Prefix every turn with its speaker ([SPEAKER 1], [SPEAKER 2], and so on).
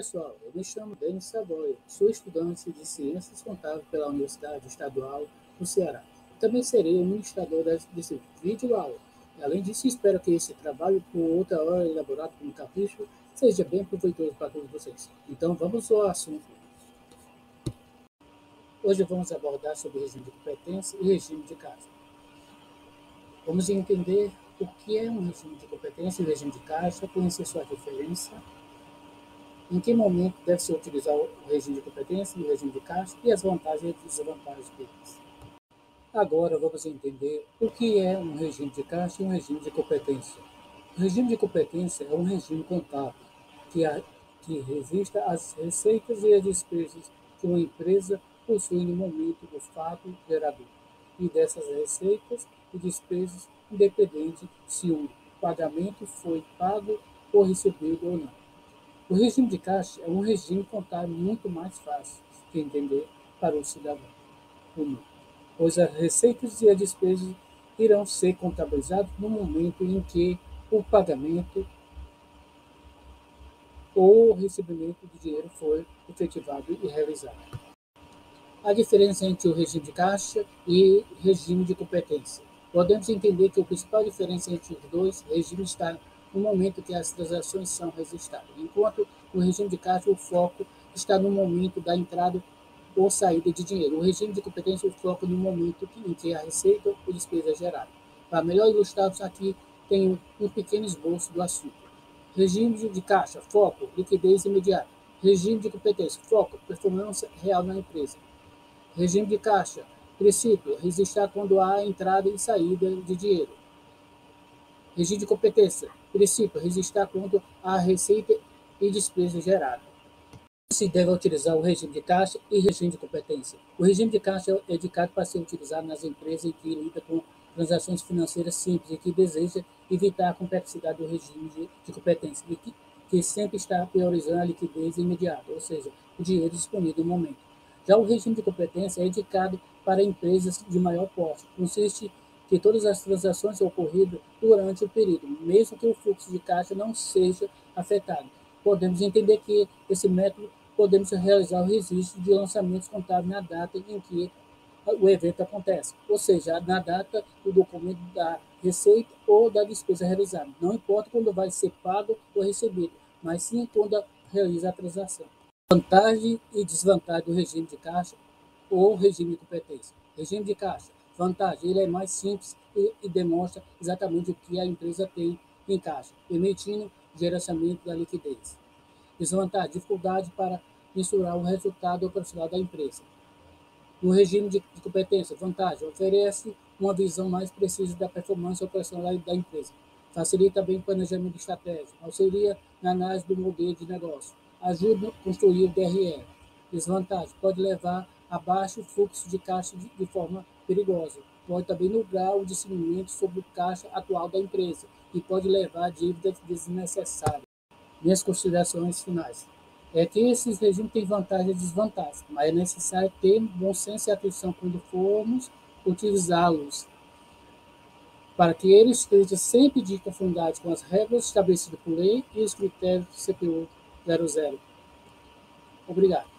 [SPEAKER 1] pessoal, eu me chamo Denis Savoia, sou estudante de Ciências Contábeis pela Universidade Estadual do Ceará. Também serei o administrador desse vídeo aula. Além disso, espero que esse trabalho, por outra hora elaborado com capricho, seja bem proveitoso para todos vocês. Então, vamos ao assunto. Hoje vamos abordar sobre regime de competência e regime de caixa. Vamos entender o que é um regime de competência e regime de caixa, conhecer sua diferença, em que momento deve-se utilizar o regime de competência e o regime de caixa e as vantagens e desvantagens deles. Agora vamos entender o que é um regime de caixa e um regime de competência. O regime de competência é um regime contábil que registra as receitas e as despesas que uma empresa possui no momento do fato gerador e dessas receitas e despesas, independente se o pagamento foi pago ou recebido ou não. O regime de caixa é um regime contábil muito mais fácil de entender para o cidadão comum, pois as receitas e as despesas irão ser contabilizadas no momento em que o pagamento ou o recebimento do dinheiro foi efetivado e realizado. A diferença entre o regime de caixa e regime de competência. Podemos entender que a principal diferença entre os dois regimes está no momento que as transações são registradas, enquanto no regime de caixa o foco está no momento da entrada ou saída de dinheiro. O regime de competência o foco no momento em que a receita ou despesa é gerada. Para melhor ilustrarmos aqui, tem um pequeno esboço do assunto. Regime de caixa, foco, liquidez imediata. Regime de competência, foco, performance real na empresa. Regime de caixa, princípio, registrar quando há entrada e saída de dinheiro. Regime de competência, princípio, registrar quando há receita e despesa gerada. Se deve utilizar o regime de caixa e regime de competência. O regime de caixa é indicado para ser utilizado nas empresas que lidam com transações financeiras simples e que deseja evitar a complexidade do regime de competência, que sempre está priorizando a liquidez imediata, ou seja, o dinheiro disponível no momento. Já o regime de competência é indicado para empresas de maior porte. Consiste que todas as transações ocorridas durante o período, mesmo que o fluxo de caixa não seja afetado. Podemos entender que esse método podemos realizar o registro de lançamentos contábeis na data em que o evento acontece, ou seja, na data do documento da receita ou da despesa realizada. Não importa quando vai ser pago ou recebido, mas sim quando realiza a transação. Vantagem e desvantagem do regime de caixa ou regime de competência. Regime de caixa. Vantagem, ele é mais simples e demonstra exatamente o que a empresa tem em caixa, permitindo o gerenciamento da liquidez. Desvantagem, dificuldade para mensurar o resultado operacional da empresa. No regime de competência, vantagem, oferece uma visão mais precisa da performance operacional da empresa. Facilita bem o planejamento estratégico, auxilia na análise do modelo de negócio, ajuda a construir o DRE. Desvantagem, pode levar a baixo fluxo de caixa de forma perigosa. Pode também nublar o discernimento sobre o caixa atual da empresa e pode levar a dívidas desnecessárias. Minhas considerações finais é que esses regimes têm vantagens e desvantagens, mas é necessário ter bom senso e atenção quando formos utilizá-los, para que eles estejam sempre de conformidade com as regras estabelecidas por lei e os critérios do CPU 00. Obrigado.